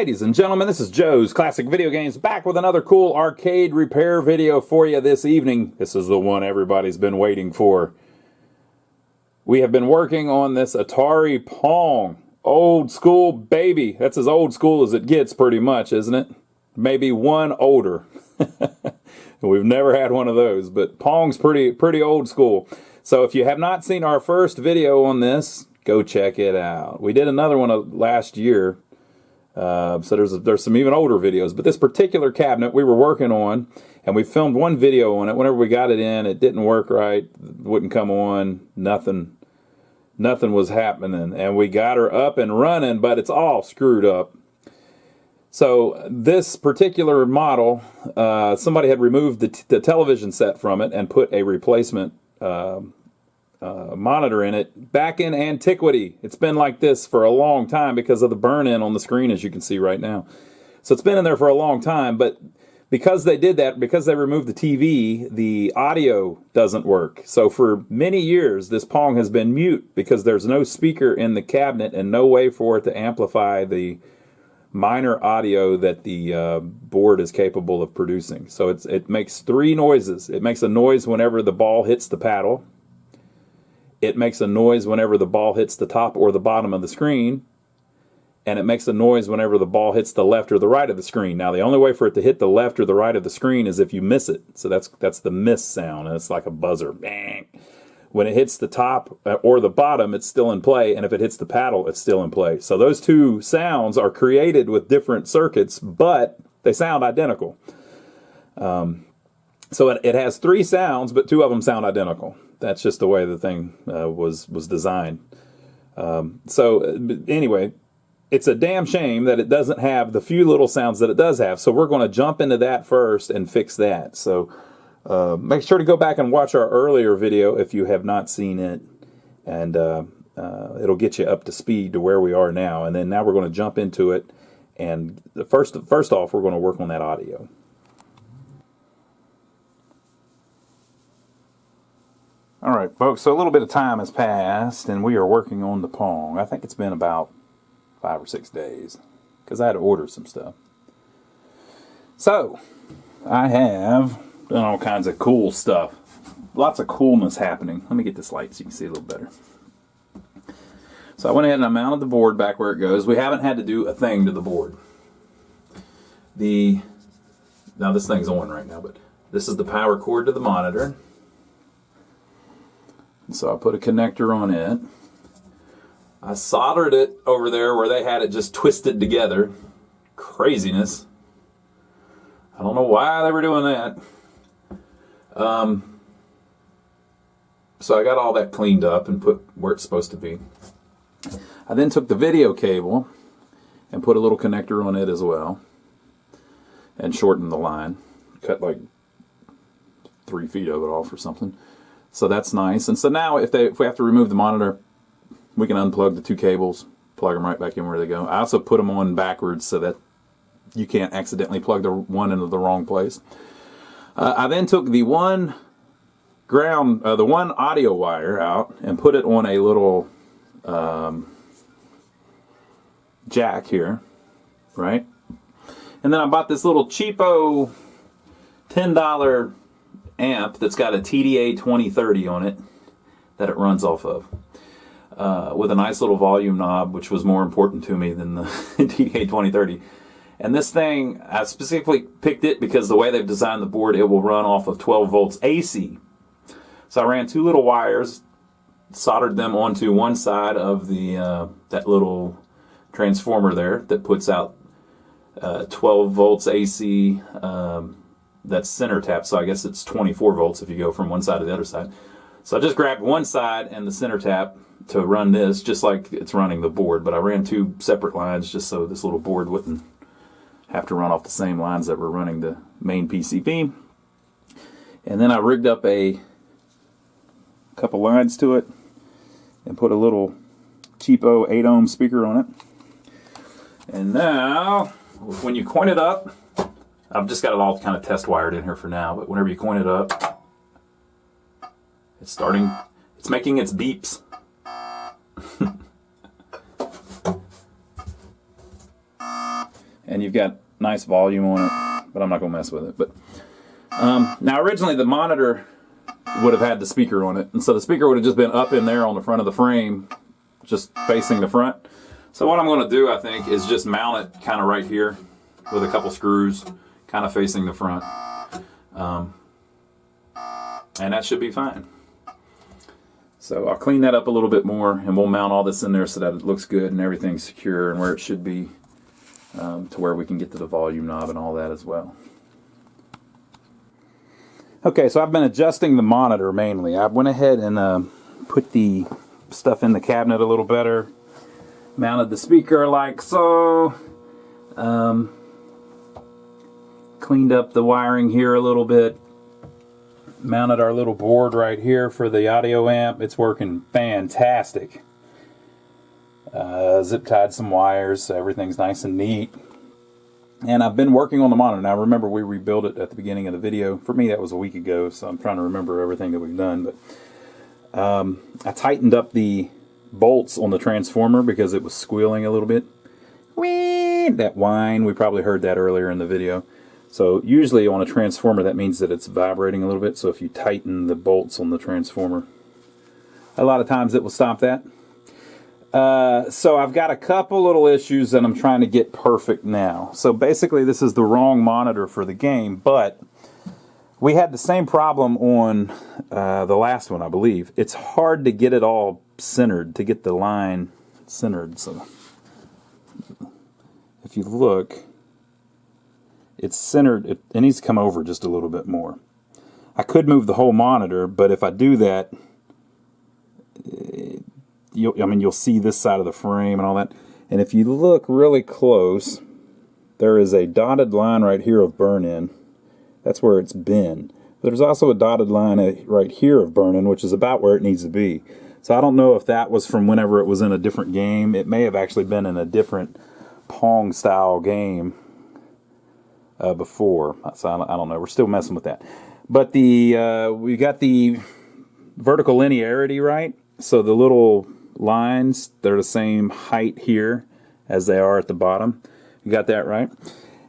Ladies and gentlemen, this is Joe's Classic Video Games, back with another cool arcade repair video for you this evening. This is the one everybody's been waiting for. We have been working on this Atari PONG. Old school baby. That's as old school as it gets pretty much, isn't it? Maybe one older. We've never had one of those, but Pong's pretty old school. So if you have not seen our first video on this, go check it out. We did another one last year. So there's some even older videos, but this particular cabinet we were working on, and we filmed one video on it. Whenever we got it in, it didn't work right, wouldn't come on, nothing was happening, and we got her up and running, but it's all screwed up. So this particular model, somebody had removed the television set from it and put a replacement monitor in it back in antiquity. It's been like this for a long time because of the burn-in on the screen, as you can see right now. So it's been in there for a long time, but because they did that, because they removed the TV, the audio doesn't work. So for many years, this Pong has been mute because there's no speaker in the cabinet and no way for it to amplify the minor audio that the board is capable of producing. So it makes three noises. It makes a noise whenever the ball hits the paddle. It makes a noise whenever the ball hits the top or the bottom of the screen. And it makes a noise whenever the ball hits the left or the right of the screen. Now, the only way for it to hit the left or the right of the screen is if you miss it. So that's the miss sound, and it's like a buzzer. Bang. When it hits the top or the bottom, it's still in play, and if it hits the paddle, it's still in play. So those two sounds are created with different circuits, but they sound identical. So it has three sounds, but two of them sound identical. That's just the way the thing was designed. So anyway, it's a damn shame that it doesn't have the few little sounds that it does have. So we're going to jump into that first and fix that. So make sure to go back and watch our earlier video if you have not seen it, and it'll get you up to speed to where we are now. And then now we're going to jump into it, and first off, we're going to work on that audio. All right, folks, so a little bit of time has passed, and we are working on the Pong. I think it's been about 5 or 6 days, because I had to order some stuff. So, I have done all kinds of cool stuff. Lots of coolness happening. Let me get this light so you can see a little better. So I went ahead and I mounted the board back where it goes. We haven't had to do a thing to the board. Now this thing's on right now, but this is the power cord to the monitor. So I put a connector on it. I soldered it over there where they had it just twisted together. Craziness. I don't know why they were doing that. So I got all that cleaned up and put where it's supposed to be. I then took the video cable and put a little connector on it as well and shortened the line. Cut like 3 feet of it off or something. So that's nice. And so now if we have to remove the monitor, we can unplug the two cables, plug them right back in where they go. I also put them on backwards so that you can't accidentally plug the one into the wrong place. I then took the one audio wire out and put it on a little jack here, right? And then I bought this little cheapo $10 amp that's got a TDA 2030 on it that it runs off of, with a nice little volume knob, which was more important to me than the TDA 2030. And this thing, I specifically picked it because the way they've designed the board, it will run off of 12 volts AC. So I ran 2 little wires, soldered them onto one side of the that little transformer there that puts out 12 volts AC. That's center tap, so I guess it's 24 volts if you go from one side to the other side. So I just grabbed one side and the center tap to run this, just like it's running the board, but I ran 2 separate lines just so this little board wouldn't have to run off the same lines that were running the main PCB. And then I rigged up a couple lines to it and put a little cheapo 8 ohm speaker on it. And now, when you coin it up, I've just got it all kind of test wired in here for now, but whenever you coin it up, it's making its beeps. and you've got nice volume on it, but I'm not going to mess with it. But now originally the monitor would have had the speaker on it, and so the speaker would have just been up in there on the front of the frame, just facing the front. So what I'm going to do, I think, is just mount it kind of right here with a couple screws kind of facing the front. And that should be fine. So I'll clean that up a little bit more, and we'll mount all this in there so that it looks good and everything's secure and where it should be, to where we can get to the volume knob and all that as well. Okay, so I've been adjusting the monitor mainly. I went ahead and put the stuff in the cabinet a little better, mounted the speaker like so, cleaned up the wiring here a little bit, mounted our little board right here for the audio amp. It's working fantastic. Zip tied some wires so everything's nice and neat. And I've been working on the monitor. Now remember, we rebuilt it at the beginning of the video. For me that was a week ago, so I'm trying to remember everything that we've done. But I tightened up the bolts on the transformer because it was squealing a little bit. Whee! That whine, we probably heard that earlier in the video. So usually on a transformer that means that it's vibrating a little bit. So if you tighten the bolts on the transformer, a lot of times it will stop that. So I've got a couple little issues that I'm trying to get perfect now. So basically this is the wrong monitor for the game, but we had the same problem on the last one, I believe. It's hard to get it all centered, to get the line centered. So if you look, it's centered. It needs to come over just a little bit more. I could move the whole monitor, but if I do that, you'll see this side of the frame and all that. And if you look really close, there is a dotted line right here of burn-in. That's where it's been. There's also a dotted line right here of burn-in, which is about where it needs to be. So I don't know if that was from whenever it was in a different game. It may have actually been in a different PONG style game before. So I don't know. We're still messing with that. But we got the vertical linearity right. So the little lines, they're the same height here as they are at the bottom. You got that right?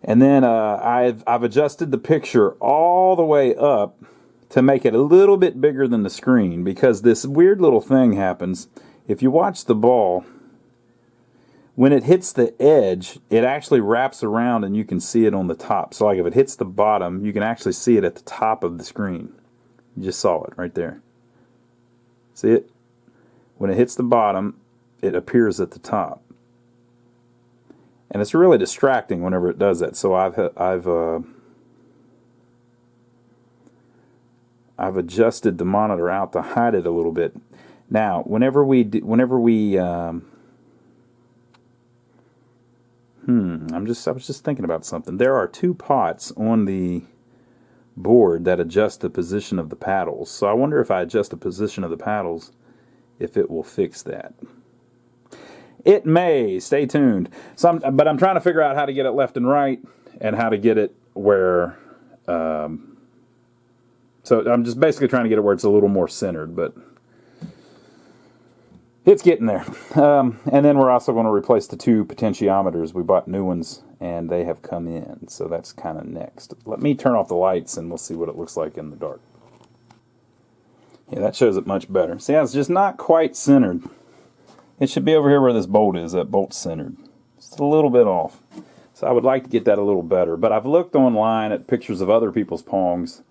And then I've adjusted the picture all the way up to make it a little bit bigger than the screen, because this weird little thing happens. If you watch the ball, when it hits the edge, it actually wraps around and you can see it on the top. So like if it hits the bottom, you can actually see it at the top of the screen. You just saw it right there. See it? When it hits the bottom, it appears at the top. And it's really distracting whenever it does that. So I've adjusted the monitor out to hide it a little bit. Now, I was just thinking about something. There are two pots on the board that adjust the position of the paddles. So I wonder if I adjust the position of the paddles, if it will fix that. It may. Stay tuned. But I'm trying to figure out how to get it left and right, and how to get it where. So I'm just basically trying to get it where it's a little more centered, but it's getting there. And then we're also going to replace the two potentiometers. We bought new ones, and they have come in. So that's kind of next. Let me turn off the lights, and we'll see what it looks like in the dark. Yeah, that shows it much better. See, it's just not quite centered. It should be over here where this bolt is. That bolt's centered. It's a little bit off. So I would like to get that a little better. But I've looked online at pictures of other people's Pongs,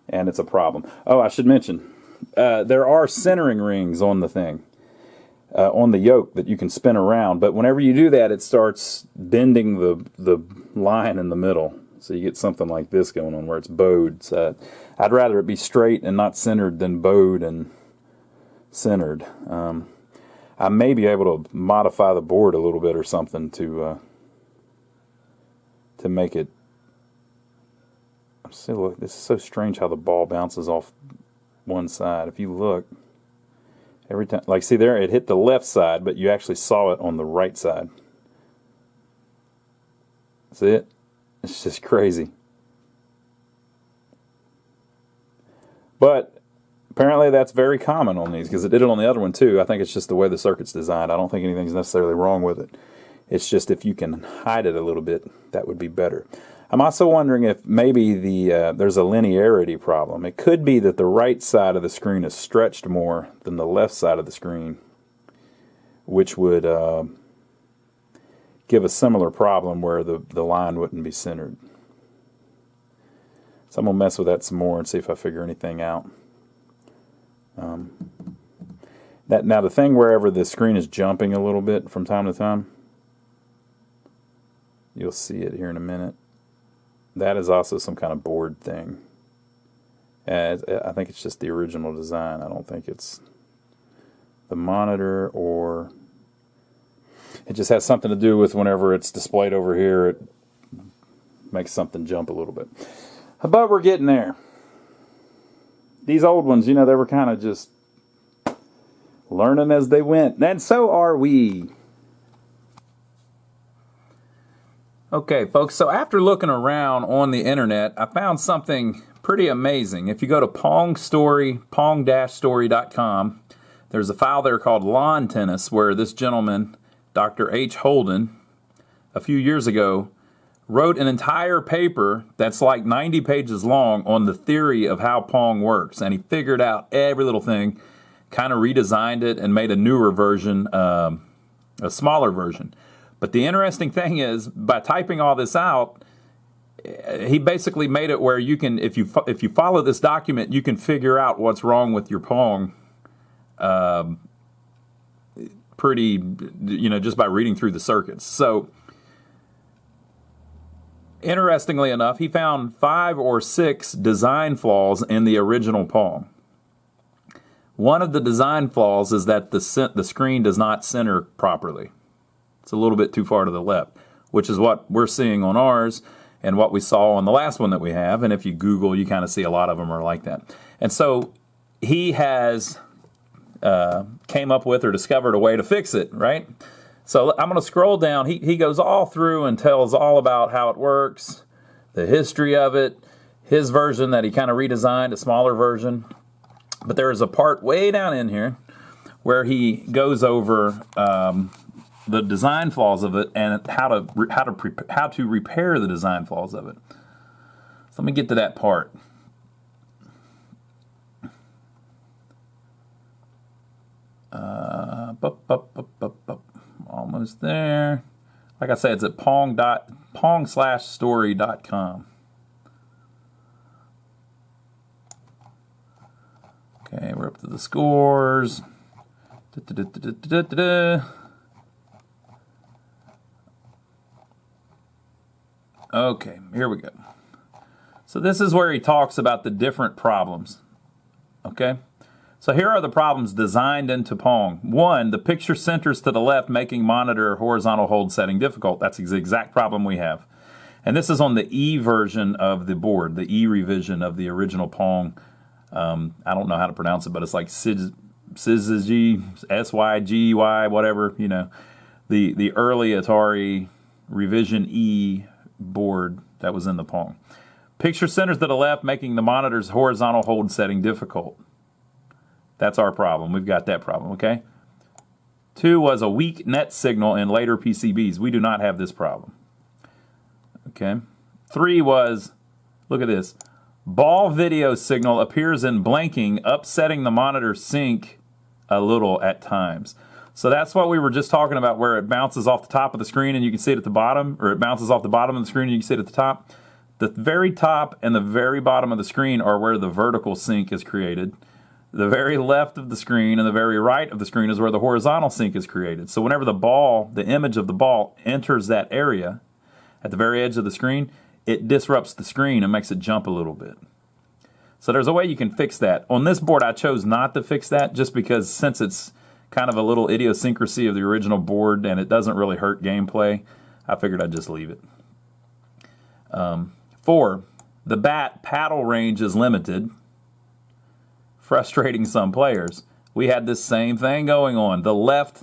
and it's a problem. Oh, I should mention, there are centering rings on the thing, on the yoke that you can spin around. But whenever you do that, it starts bending the line in the middle. So you get something like this going on where it's bowed. So I'd rather it be straight and not centered than bowed and centered. I may be able to modify the board a little bit or something to make it. See, look, this is so strange how the ball bounces off one side. If you look, every time, like, see there, it hit the left side, but you actually saw it on the right side. See it? It's just crazy. But apparently that's very common on these, because it did it on the other one too. I think it's just the way the circuit's designed. I don't think anything's necessarily wrong with it. It's just if you can hide it a little bit, that would be better. I'm also wondering if maybe there's a linearity problem. It could be that the right side of the screen is stretched more than the left side of the screen, which would give a similar problem where the line wouldn't be centered. So I'm going to mess with that some more and see if I figure anything out. Now the thing wherever the screen is jumping a little bit from time to time, you'll see it here in a minute. That is also some kind of board thing. I think it's just the original design. I don't think it's the monitor, or it just has something to do with whenever it's displayed over here, it makes something jump a little bit. But we're getting there. These old ones, they were kind of just learning as they went. And so are we. Okay, folks, so after looking around on the internet, I found something pretty amazing. If you go to pong-story.com, there's a file there called Lawn Tennis, where this gentleman, Dr. H. Holden, a few years ago, wrote an entire paper that's like 90 pages long on the theory of how Pong works. And he figured out every little thing, kind of redesigned it, and made a newer version, a smaller version. But the interesting thing is, by typing all this out, he basically made it where you can, if you follow this document, you can figure out what's wrong with your Pong pretty, just by reading through the circuits. So, interestingly enough, he found 5 or 6 design flaws in the original Pong. One of the design flaws is that the screen does not center properly. It's a little bit too far to the left, which is what we're seeing on ours and what we saw on the last one that we have. And if you Google, you kind of see a lot of them are like that. And so he has came up with or discovered a way to fix it, right? So I'm going to scroll down. He goes all through and tells all about how it works, the history of it, his version that he kind of redesigned, a smaller version. But there is a part way down in here where he goes over the design flaws of it and how to repair the design flaws of it. So let me get to that part. Almost there. Like I said, it's at pong/story.com. Okay, we're up to the scores. Okay, here we go. So this is where he talks about the different problems. Okay? So here are the problems designed into Pong. 1, the picture centers to the left, making monitor horizontal hold setting difficult. That's the exact problem we have. And this is on the E version of the board, the E revision of the original Pong. I don't know how to pronounce it, but it's like Syzygy, SYGY, whatever, the early Atari revision E board that was in the Pong. Picture centers to the left, making the monitor's horizontal hold setting difficult. That's our problem. We've got that problem, okay? 2 was a weak net signal in later PCBs. We do not have this problem. Okay? 3 was, look at this, ball video signal appears in blinking, upsetting the monitor sync a little at times. So that's what we were just talking about, where it bounces off the top of the screen and you can see it at the bottom, or it bounces off the bottom of the screen and you can see it at the top. The very top and the very bottom of the screen are where the vertical sync is created. The very left of the screen and the very right of the screen is where the horizontal sync is created. So whenever the ball, the image of the ball, enters that area at the very edge of the screen, it disrupts the screen and makes it jump a little bit. So there's a way you can fix that. On this board, I chose not to fix that just because since it's kind of a little idiosyncrasy of the original board and it doesn't really hurt gameplay, I figured I'd just leave it. 4, the bat paddle range is limited, frustrating some players. We had this same thing going on. The left,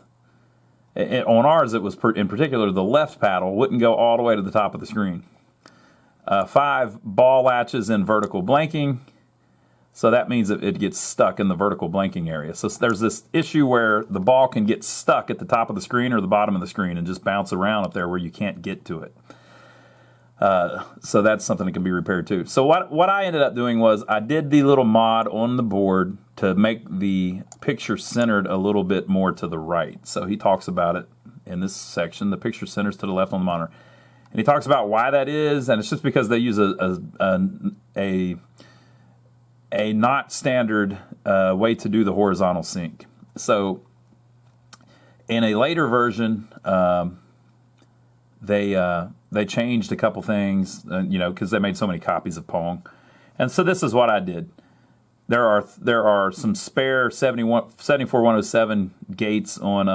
on ours it was in particular, the left paddle wouldn't go all the way to the top of the screen. 5, ball latches in vertical blanking. So that means that it gets stuck in the vertical blanking area. So there's this issue where the ball can get stuck at the top of the screen or the bottom of the screen and just bounce around up there where you can't get to it. So that's something that can be repaired too. So what I ended up doing was I did the little mod on the board to make the picture centered a little bit more to the right. So he talks about it in this section. The picture centers to the left on the monitor. And he talks about why that is, and it's just because they use a not standard way to do the horizontal sync. So in a later version, they changed a couple things, because they made so many copies of PONG. And so this is what I did. There are some spare 74107 gates on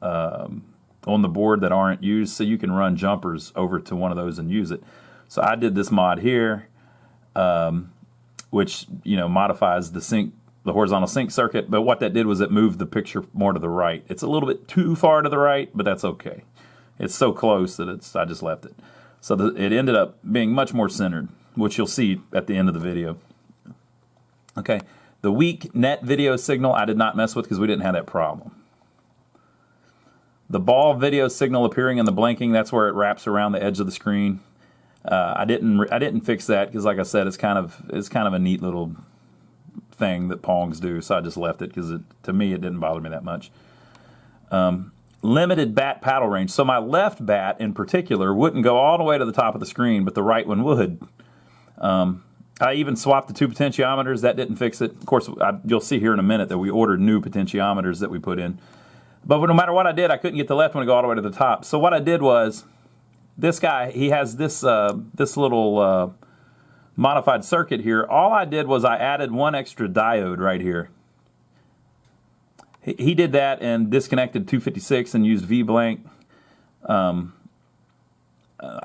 the board that aren't used, so you can run jumpers over to one of those and use it. So I did this mod here, which modifies the horizontal sync circuit. But what that did was it moved the picture more to the right. It's a little bit too far to the right, but that's okay. It's so close that I just left it. So it ended up being much more centered, which you'll see at the end of the video. Okay, the weak net video signal I did not mess with because we didn't have that problem. The ball video signal appearing in the blanking, that's where it wraps around the edge of the screen. I didn't fix that because, like I said, it's kind of a neat little thing that Pongs do. So I just left it because to me it didn't bother me that much. Limited bat paddle range. So my left bat in particular wouldn't go all the way to the top of the screen, but the right one would. I even swapped the two potentiometers. That didn't fix it. Of course, you'll see here in a minute that we ordered new potentiometers that we put in. But no matter what I did, I couldn't get the left one to go all the way to the top. So what I did was, this guy, he has this little modified circuit here. All I did was I added one extra diode right here. He did that and disconnected 256 and used V-blank. I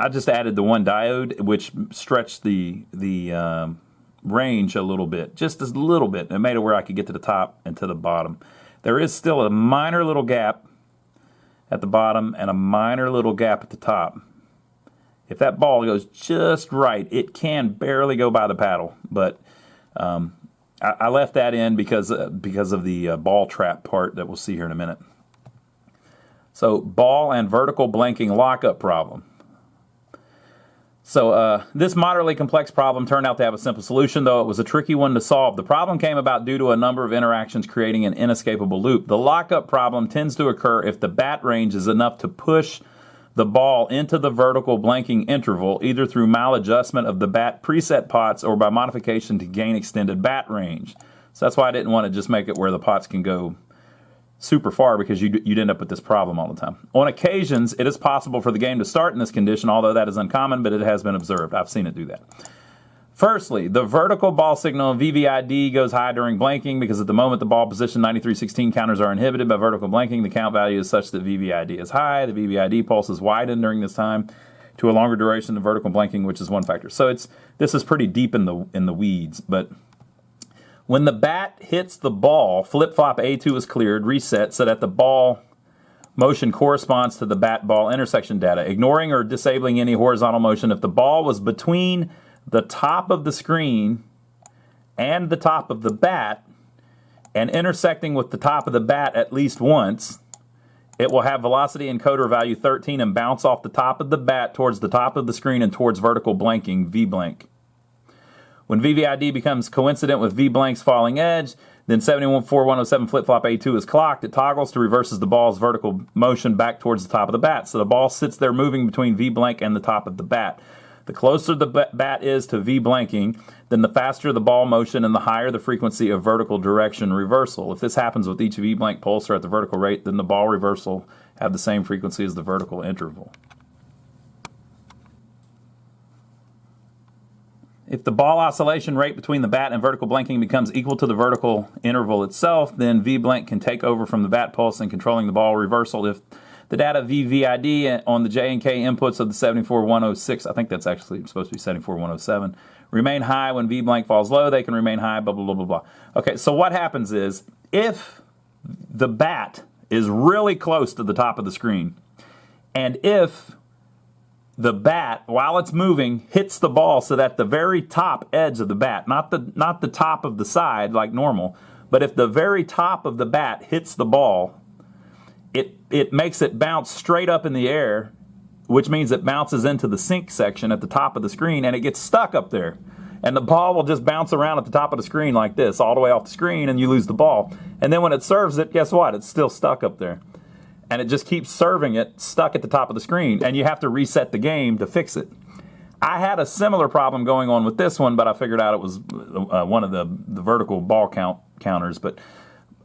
just added the one diode, which stretched the range a little bit, just a little bit. It made it where I could get to the top and to the bottom. There is still a minor little gap at the bottom and a minor little gap at the top. If that ball goes just right, it can barely go by the paddle, but I left that in because of the ball trap part that we'll see here in a minute. So ball and vertical blanking lockup problem. So this moderately complex problem turned out to have a simple solution, though it was a tricky one to solve. The problem came about due to a number of interactions creating an inescapable loop. The lockup problem tends to occur if the bat range is enough to push the ball into the vertical blanking interval, either through maladjustment of the bat preset pots or by modification to gain extended bat range. So that's why I didn't want to just make it where the pots can go super far, because you'd end up with this problem all the time. On occasions, it is possible for the game to start in this condition, although that is uncommon, but it has been observed. I've seen it do that. Firstly, the vertical ball signal VVID goes high during blanking because at the moment the ball position 9316 counters are inhibited by vertical blanking. The count value is such that VVID is high. The VVID pulse is widened during this time to a longer duration of vertical blanking, which is one factor. So this is pretty deep in the weeds, but when the bat hits the ball, flip-flop A2 is cleared, reset, so that the ball motion corresponds to the bat-ball intersection data, ignoring or disabling any horizontal motion. If the ball was between the top of the screen and the top of the bat and intersecting with the top of the bat at least once, it will have velocity encoder value 13 and bounce off the top of the bat towards the top of the screen and towards vertical blanking, V-blank. When VVID becomes coincident with V-blank's falling edge, then 74107 flip-flop A2 is clocked. It toggles to reverses the ball's vertical motion back towards the top of the bat. So the ball sits there moving between V-blank and the top of the bat. The closer the bat is to V-blanking, then the faster the ball motion and the higher the frequency of vertical direction reversal. If this happens with each V-blank pulsar at the vertical rate, then the ball reversal have the same frequency as the vertical interval. If the ball oscillation rate between the bat and vertical blanking becomes equal to the vertical interval itself, then V-blank can take over from the bat pulse in controlling the ball reversal. If the data VVID on the J and K inputs of the 74106, I think that's actually supposed to be 74107, remain high when V-blank falls low, they can remain high, blah, blah, blah, blah, blah. Okay, so what happens is, if the bat is really close to the top of the screen, and if the bat, while it's moving, hits the ball so that the very top edge of the bat, not the top of the side like normal, but if the very top of the bat hits the ball, it makes it bounce straight up in the air, which means it bounces into the sink section at the top of the screen, and it gets stuck up there. And the ball will just bounce around at the top of the screen like this, all the way off the screen, and you lose the ball. And then when it serves it, guess what? It's still stuck up there. And it just keeps serving it stuck at the top of the screen, and you have to reset the game to fix it. I had a similar problem going on with this one, but I figured out it was one of the vertical ball counters. But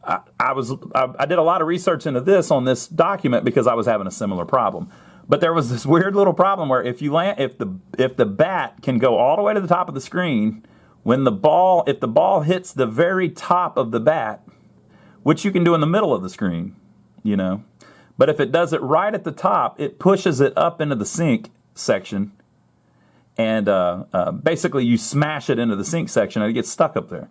I did a lot of research into this on this document because I was having a similar problem. But there was this weird little problem where if the bat can go all the way to the top of the screen, if the ball hits the very top of the bat, which you can do in the middle of the screen, you know. But if it does it right at the top, it pushes it up into the sink section, and basically you smash it into the sink section and it gets stuck up there.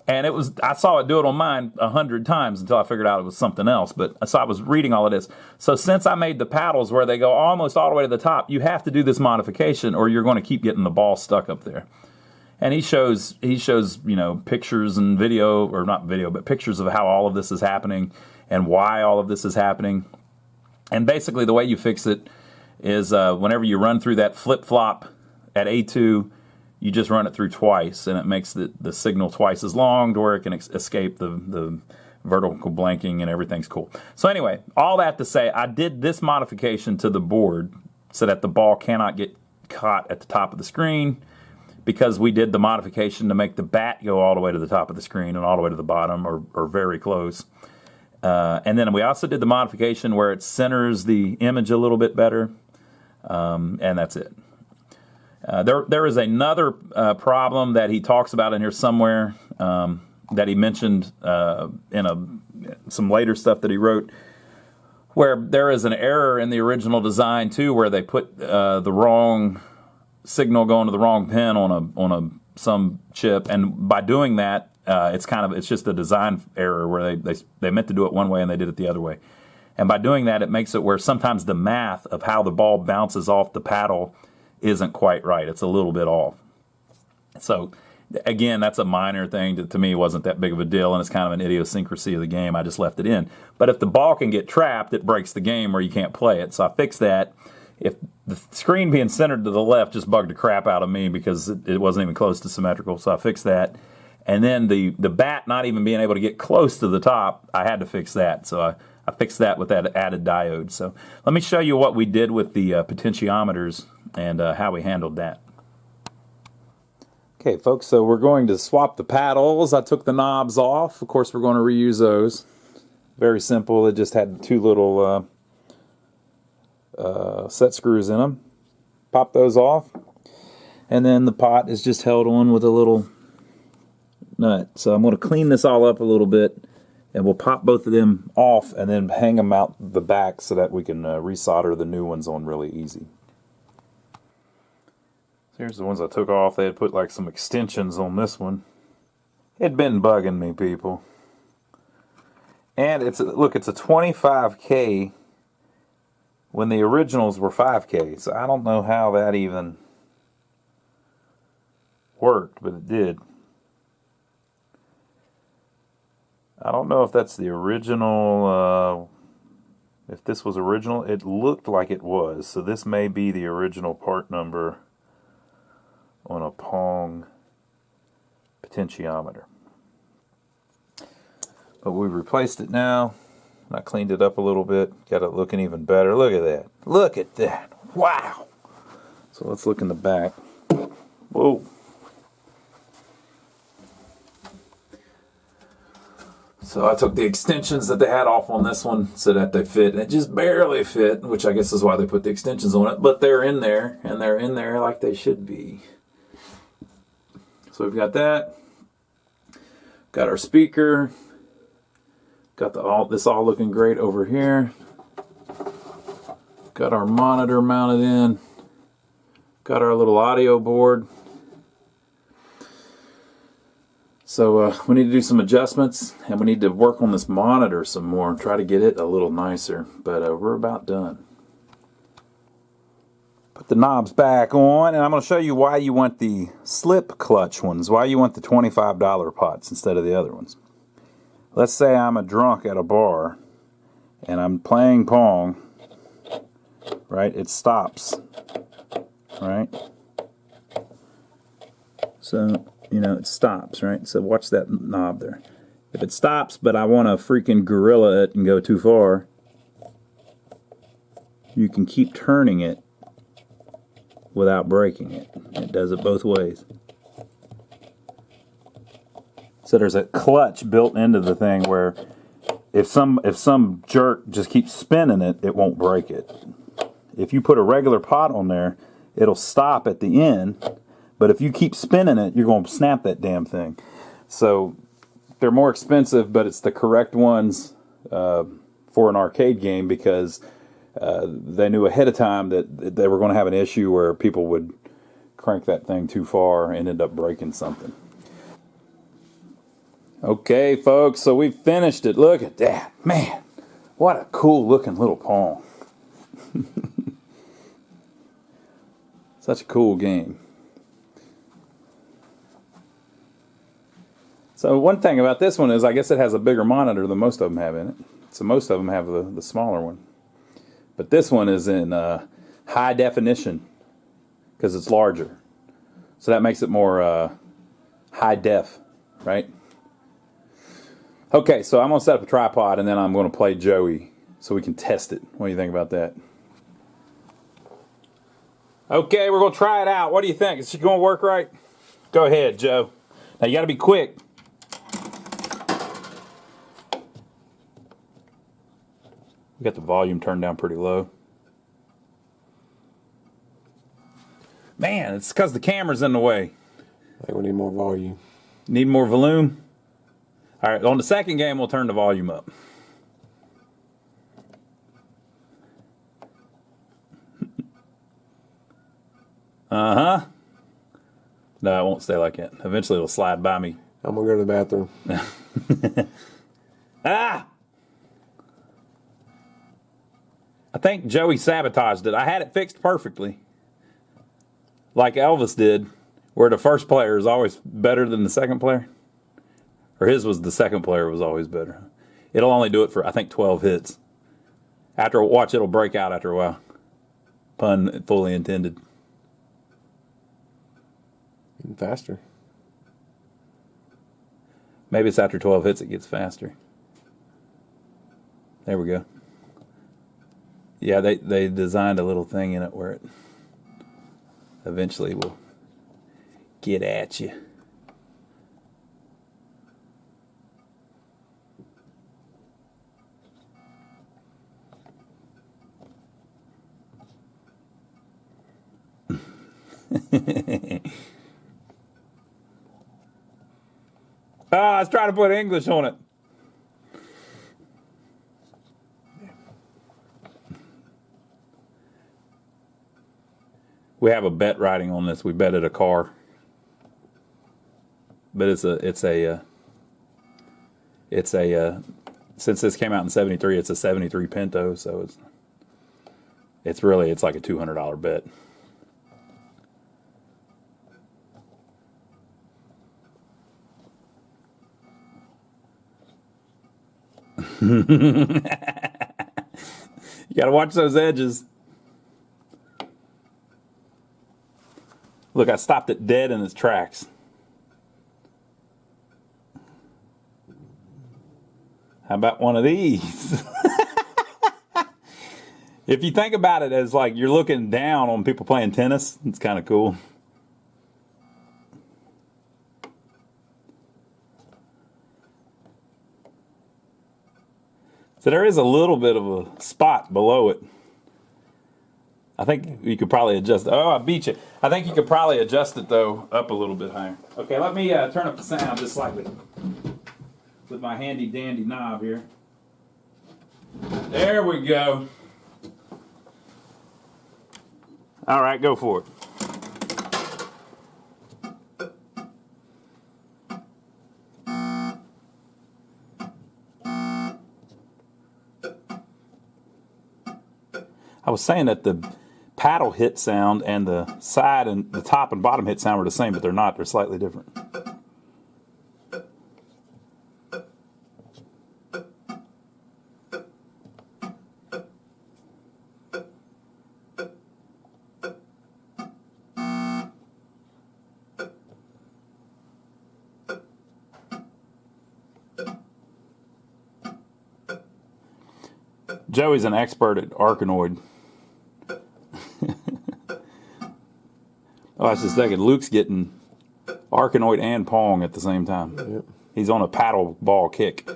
And I saw it do it on mine 100 times until I figured out it was something else. But so I was reading all of this. So since I made the paddles where they go almost all the way to the top, you have to do this modification or you're going to keep getting the ball stuck up there. And he shows pictures and video, or not video, but pictures of how all of this is happening and why all of this is happening. And basically the way you fix it is whenever you run through that flip-flop at A2, you just run it through twice, and it makes the signal twice as long to where it can escape the vertical blanking, and everything's cool. So anyway, all that to say, I did this modification to the board so that the ball cannot get caught at the top of the screen, because we did the modification to make the bat go all the way to the top of the screen and all the way to the bottom, or very close. And then we also did the modification where it centers the image a little bit better, and that's it. There is another problem that he talks about in here somewhere that he mentioned in some later stuff that he wrote, where there is an error in the original design too, where they put the wrong signal going to the wrong pin on some chip, and by doing that, it's just a design error where they meant to do it one way and they did it the other way. And by doing that, it makes it where sometimes the math of how the ball bounces off the paddle isn't quite right. It's a little bit off. So again, that's a minor thing that to me wasn't that big of a deal, and it's kind of an idiosyncrasy of the game. I just left it in. But if the ball can get trapped, it breaks the game where you can't play it. So I fixed that. If the screen being centered to the left just bugged the crap out of me because it wasn't even close to symmetrical, so I fixed that. And then the bat not even being able to get close to the top, I had to fix that. So I fixed that with that added diode. So let me show you what we did with the potentiometers and how we handled that. Okay, folks, so we're going to swap the paddles. I took the knobs off. Of course, we're going to reuse those. Very simple. It just had two little set screws in them. Pop those off. And then the pot is just held on with a little nut. So I'm going to clean this all up a little bit, and we'll pop both of them off and then hang them out the back so that we can resolder the new ones on really easy. Here's the ones I took off. They had put like some extensions on this one. It'd been bugging me, people. And look, it's a 25K when the originals were 5K. So I don't know how that even worked, but it did. I don't know if that's the original, if this was original. It looked like it was. So this may be the original part number on a PONG potentiometer. But we replaced it now. I cleaned it up a little bit. Got it looking even better. Look at that. Look at that. Wow. So let's look in the back. Whoa. So I took the extensions that they had off on this one so that they fit. It just barely fit, which I guess is why they put the extensions on it. But they're in there, and they're in there like they should be. So we've got that. Got our speaker. Got this all looking great over here. Got our monitor mounted in. Got our little audio board. So we need to do some adjustments, and we need to work on this monitor some more and try to get it a little nicer. But we're about done. Put the knobs back on, and I'm going to show you why you want the slip clutch ones, why you want the $25 pots instead of the other ones. Let's say I'm a drunk at a bar, and I'm playing Pong, right? It stops, right? So, you know, it stops, right? So watch that knob there. If it stops, but I want to freaking gorilla it and go too far, you can keep turning it without breaking it. It does it both ways. So there's a clutch built into the thing where if some jerk just keeps spinning it, it won't break it. If you put a regular pot on there, it'll stop at the end, but if you keep spinning it, you're going to snap that damn thing. So they're more expensive, but it's the correct ones for an arcade game because they knew ahead of time that they were going to have an issue where people would crank that thing too far and end up breaking something. Okay, folks, so we finished it. Look at that. Man, what a cool looking little Pong. Such a cool game. So one thing about this one is I guess it has a bigger monitor than most of them have in it. So most of them have the smaller one. But this one is in high definition because it's larger. So that makes it more high def, right? Okay, so I'm going to set up a tripod and then I'm going to play Joey so we can test it. What do you think about that? Okay, we're going to try it out. What do you think? Is it going to work right? Go ahead, Joe. Now you got to be quick. We got the volume turned down pretty low. Man, it's because the camera's in the way. I think we need more volume. Need more volume? All right, on the second game, we'll turn the volume up. Uh-huh. No, it won't stay like that. Eventually, it'll slide by me. I'm going to go to the bathroom. Ah! I think Joey sabotaged it. I had it fixed perfectly. Like Elvis did, where the first player is always better than the second player. Or his was the second player was always better. It'll only do it for, I think, 12 hits. After a watch, it'll break out after a while. Pun fully intended. Even faster. Maybe it's after 12 hits it gets faster. There we go. Yeah, they designed a little thing in it where it eventually will get at you. I was trying to put English on it. We have a bet riding on this. We betted a car, but it's a since this came out in '73, it's a '73 Pinto, so it's like a $200 bet. You got to watch those edges. Look, I stopped it dead in its tracks. How about one of these? If you think about it as like you're looking down on people playing tennis, it's kind of cool. So there is a little bit of a spot below it. I think you could probably adjust. Oh, I beat you. I think you could probably adjust it, though, up a little bit higher. Okay, let me turn up the sound just slightly with my handy-dandy knob here. There we go. All right, go for it. I was saying that the paddle hit sound and the side and the top and bottom hit sound are the same, but they're not. They're slightly different. Joey's an expert at Arkanoid. Oh, I was just thinking, Luke's getting Arkanoid and Pong at the same time. Yep. He's on a paddle ball kick.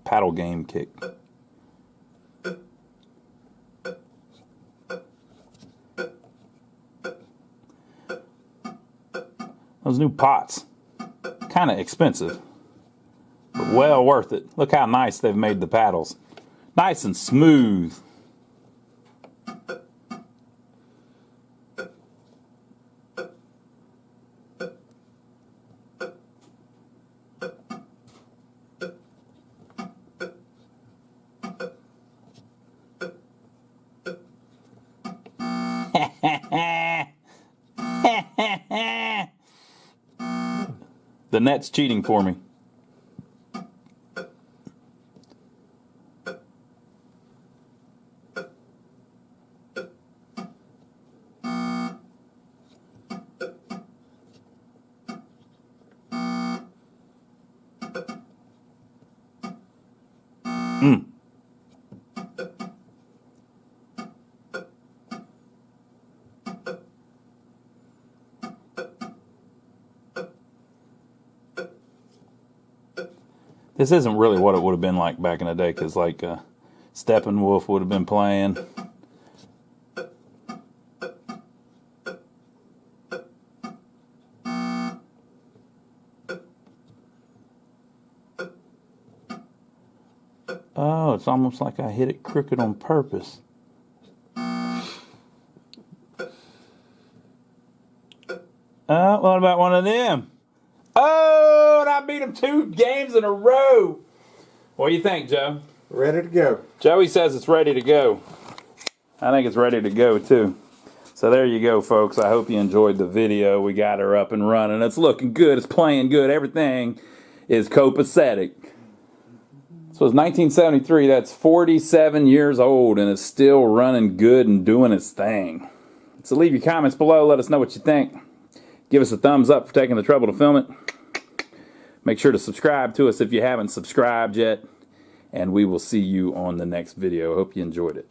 Paddle game kick. Those new pots, kind of expensive, but well worth it. Look how nice they've made the paddles. Nice and smooth. The net's cheating for me. This isn't really what it would have been like back in the day, because like Steppenwolf would have been playing. Oh, it's almost like I hit it crooked on purpose. What about one of them? Oh, and I beat him 2 games in a row. What do you think, Joe? Ready to go. Joey says it's ready to go. I think it's ready to go, too. So there you go, folks. I hope you enjoyed the video. We got her up and running. It's looking good. It's playing good. Everything is copacetic. So it's 1973. That's 47 years old, and it's still running good and doing its thing. So leave your comments below. Let us know what you think. Give us a thumbs up for taking the trouble to film it. Make sure to subscribe to us if you haven't subscribed yet. And we will see you on the next video. Hope you enjoyed it.